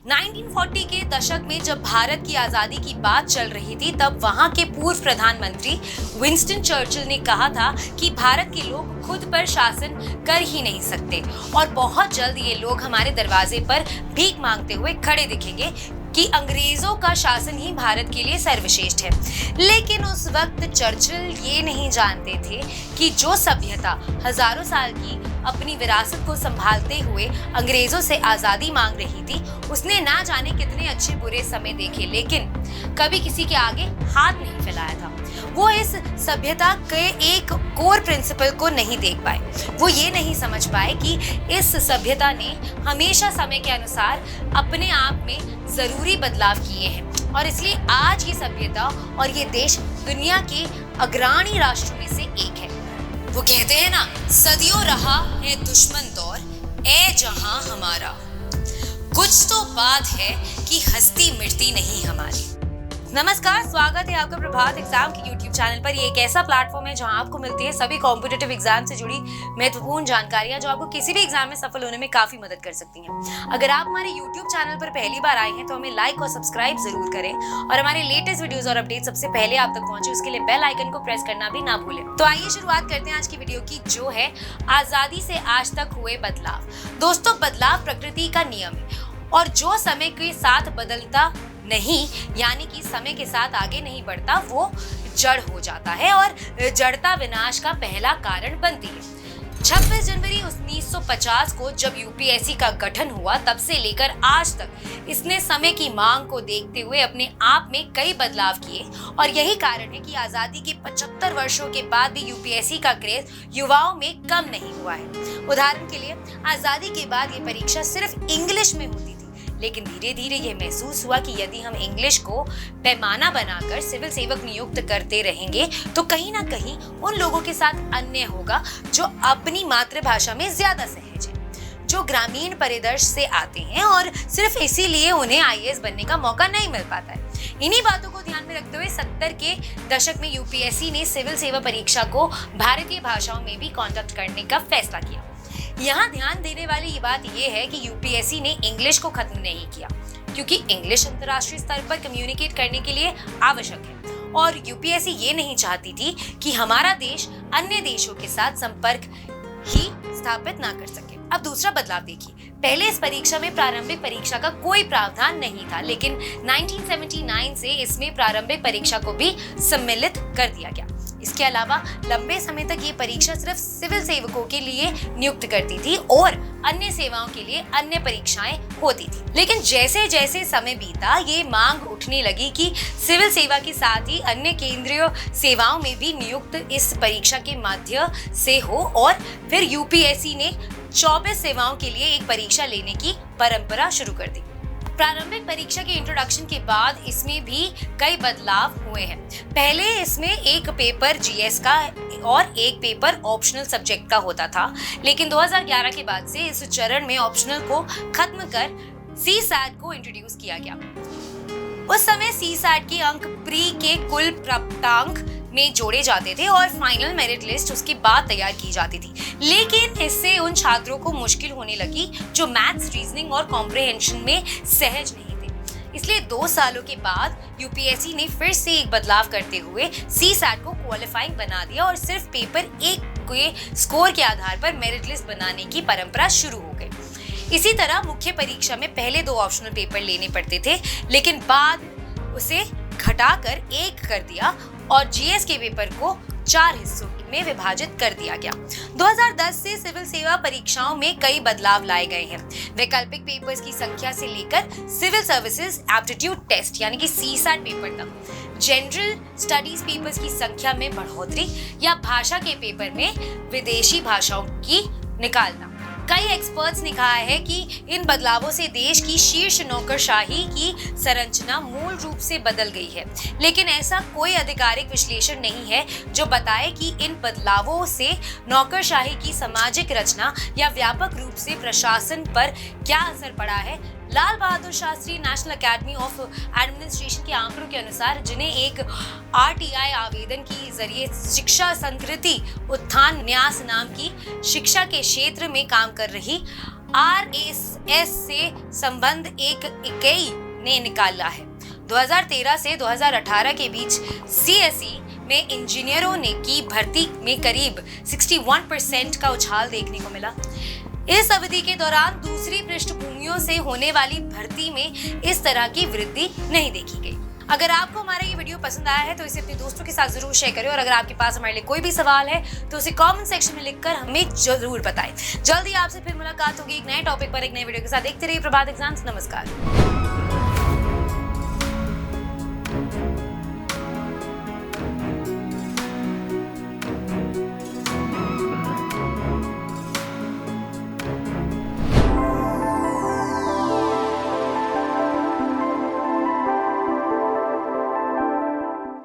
1940 के दशक में जब भारत की आजादी की बात चल रही थी, तब वहां के पूर्व प्रधानमंत्री विंस्टन चर्चिल ने कहा था कि भारत के लोग खुद पर शासन कर ही नहीं सकते और बहुत जल्द ये लोग हमारे दरवाजे पर भीख मांगते हुए खड़े दिखेंगे कि अंग्रेजों का शासन ही भारत के लिए सर्वश्रेष्ठ है। लेकिन उस वक्त चर्चिल ये नहीं जानते थे कि जो सभ्यता हजारों साल की अपनी विरासत को संभालते हुए अंग्रेजों से आजादी मांग रही थी, उसने ना जाने कितने अच्छे बुरे समय देखे, लेकिन कभी किसी के आगे हाथ नहीं फैलाया था। वो इस सभ्यता के एक कोर प्रिंसिपल को नहीं देख पाए। वो ये नहीं समझ पाए कि इस सभ्यता ने हमेशा समय के अनुसार अपने आप में जरूरी बदलाव किए हैं और इसलिए आज ये सभ्यता और ये देश दुनिया के अग्रणी राष्ट्रों में से एक है। वो कहते हैं ना, सदियों रहा है दुश्मन दौर, ए जहां हमारा, कुछ तो बात है कि हस्ती मिटती नहीं हमारी। नमस्कार, स्वागत है आपका प्रभात एग्जाम के YouTube चैनल पर। ये एक ऐसा प्लेटफॉर्म है जहां आपको मिलती है सभी कॉम्पिटिटिव एग्जाम से जुड़ी महत्वपूर्ण जानकारियां जो आपको किसी भी एग्जाम में सफल होने में काफी मदद कर सकती हैं। अगर आप हमारे YouTube चैनल पर पहली बार आए हैं तो हमें लाइक और सब्सक्राइब जरूर करें और हमारे लेटेस्ट वीडियोस और अपडेट सबसे पहले आप तक पहुंचे उसके लिए बेल आइकन को प्रेस करना भी ना भूलें। तो आइए शुरुआत करते हैं आज की वीडियो की, जो है आजादी से आज तक हुए बदलाव। दोस्तों, बदलाव प्रकृति का नियम है और जो समय के साथ बदलता नहीं, यानी कि समय के साथ आगे नहीं बढ़ता, वो जड़ हो जाता है और जड़ता विनाश का पहला कारण बनती है। 26 जनवरी 1950 को जब यूपीएससी का गठन हुआ, तब से लेकर आज तक इसने समय की मांग को देखते हुए अपने आप में कई बदलाव किए और यही कारण है कि आजादी के 75 वर्षों के बाद भी यूपीएससी का क्रेज युवाओं में कम नहीं हुआ है। उदाहरण के लिए, आजादी के बाद ये परीक्षा सिर्फ इंग्लिश में होती थी, लेकिन धीरे धीरे यह महसूस हुआ कि यदि हम इंग्लिश को पैमाना बनाकर सिविल सेवक नियुक्त करते रहेंगे तो कहीं ना कहीं उन लोगों के साथ अन्याय होगा जो अपनी मातृभाषा में ज्यादा सहज हैं, जो ग्रामीण परिदृश्य से आते हैं और सिर्फ इसीलिए उन्हें आईएएस बनने का मौका नहीं मिल पाता है। इन्हीं बातों को ध्यान में रखते हुए 70 के दशक में यूपीएससी ने सिविल सेवा परीक्षा को भारतीय भाषाओं में भी कंडक्ट करने का फैसला किया। यहाँ ध्यान देने वाली ये बात ये है कि यूपीएससी ने इंग्लिश को खत्म नहीं किया, क्योंकि इंग्लिश अंतर्राष्ट्रीय स्तर पर कम्युनिकेट करने के लिए आवश्यक है और यूपीएससी ये नहीं चाहती थी कि हमारा देश अन्य देशों के साथ संपर्क ही स्थापित ना कर सके। अब दूसरा बदलाव देखिए। पहले इस परीक्षा में प्रारंभिक परीक्षा का कोई प्रावधान नहीं था, लेकिन 1979 से इसमें प्रारंभिक परीक्षा को भी सम्मिलित कर दिया गया। इसके अलावा लंबे समय तक ये परीक्षा सिर्फ सिविल सेवकों के लिए नियुक्त करती थी और अन्य सेवाओं के लिए अन्य परीक्षाएं होती थी। लेकिन जैसे जैसे समय बीता, ये मांग उठने लगी कि सिविल सेवा के साथ ही अन्य केंद्रीय सेवाओं में भी नियुक्त इस परीक्षा के माध्यम से हो और फिर यूपीएससी ने 24 सेवाओं के लिए एक परीक्षा लेने की परंपरा शुरू कर दी। प्रारंभिक परीक्षा के इंट्रोडक्शन के बाद इसमें भी कई बदलाव हुए हैं। पहले इसमें एक पेपर जीएस का और एक पेपर ऑप्शनल सब्जेक्ट का होता था, लेकिन 2011 के बाद से इस चरण में ऑप्शनल को खत्म कर सीसैट को इंट्रोड्यूस किया गया। उस समय सीसैट के अंक प्री के कुल प्राप्तांक में जोड़े जाते थे और फाइनल मेरिट लिस्ट उसके बाद तैयार की जाती थी, लेकिन इससे उन छात्रों को मुश्किल होने लगी जो मैथ्स, रीजनिंग और कॉम्प्रिहेंशन में सहज नहीं थे। इसलिए 2 सालों के बाद यूपीएससी ने फिर से एक बदलाव करते हुए सीसैट को क्वालिफाइंग बना दिया और सिर्फ पेपर 1 के स्कोर के आधार पर मेरिट लिस्ट बनाने की परंपरा शुरू हो गई। इसी तरह मुख्य परीक्षा में पहले 2 ऑप्शनल पेपर लेने पड़ते थे, लेकिन बाद उसे घटाकर 1 कर दिया और जीएस के पेपर को 4 हिस्सों में विभाजित कर दिया गया। 2010 से सिविल सेवा परीक्षाओं में कई बदलाव लाए गए हैं। वैकल्पिक पेपर्स की संख्या से लेकर सिविल सर्विसेज एप्टीट्यूड टेस्ट यानी कि सीसैट पेपर तक, जनरल स्टडीज पेपर्स की संख्या में बढ़ोतरी या भाषा के पेपर में विदेशी भाषाओं की निकालना। कई एक्सपर्ट्स ने कहा है कि इन बदलावों से देश की शीर्ष नौकरशाही की संरचना मूल रूप से बदल गई है, लेकिन ऐसा कोई आधिकारिक विश्लेषण नहीं है जो बताए कि इन बदलावों से नौकरशाही की सामाजिक रचना या व्यापक रूप से प्रशासन पर क्या असर पड़ा है। Lal Bahadur Shastri national academy of administration के आंकड़ों के अनुसार, जिन्हें एक आरटीआई आवेदन के जरिए शिक्षा संस्कृति उत्थान न्यास नाम की शिक्षा के क्षेत्र में काम कर रही RSS से संबंध एक इकाई ने निकाला है। 2013 से 2018 के बीच CSE में इंजीनियरों ने की भर्ती में करीब 61% का उछाल देखने को मिला। इस अवधि के दौरान दूसरी पृष्ठभूमियों से होने वाली भर्ती में इस तरह की वृद्धि नहीं देखी गई। अगर आपको हमारा ये वीडियो पसंद आया है तो इसे अपने दोस्तों के साथ जरूर शेयर करें, और अगर आपके पास हमारे लिए कोई भी सवाल है तो उसे कमेंट सेक्शन में लिखकर हमें जरूर बताएं। जल्दी आपसे फिर मुलाकात होगी एक नए टॉपिक पर, एक नए वीडियो के साथ। देखते रहिए प्रभात एग्जाम्स। नमस्कार।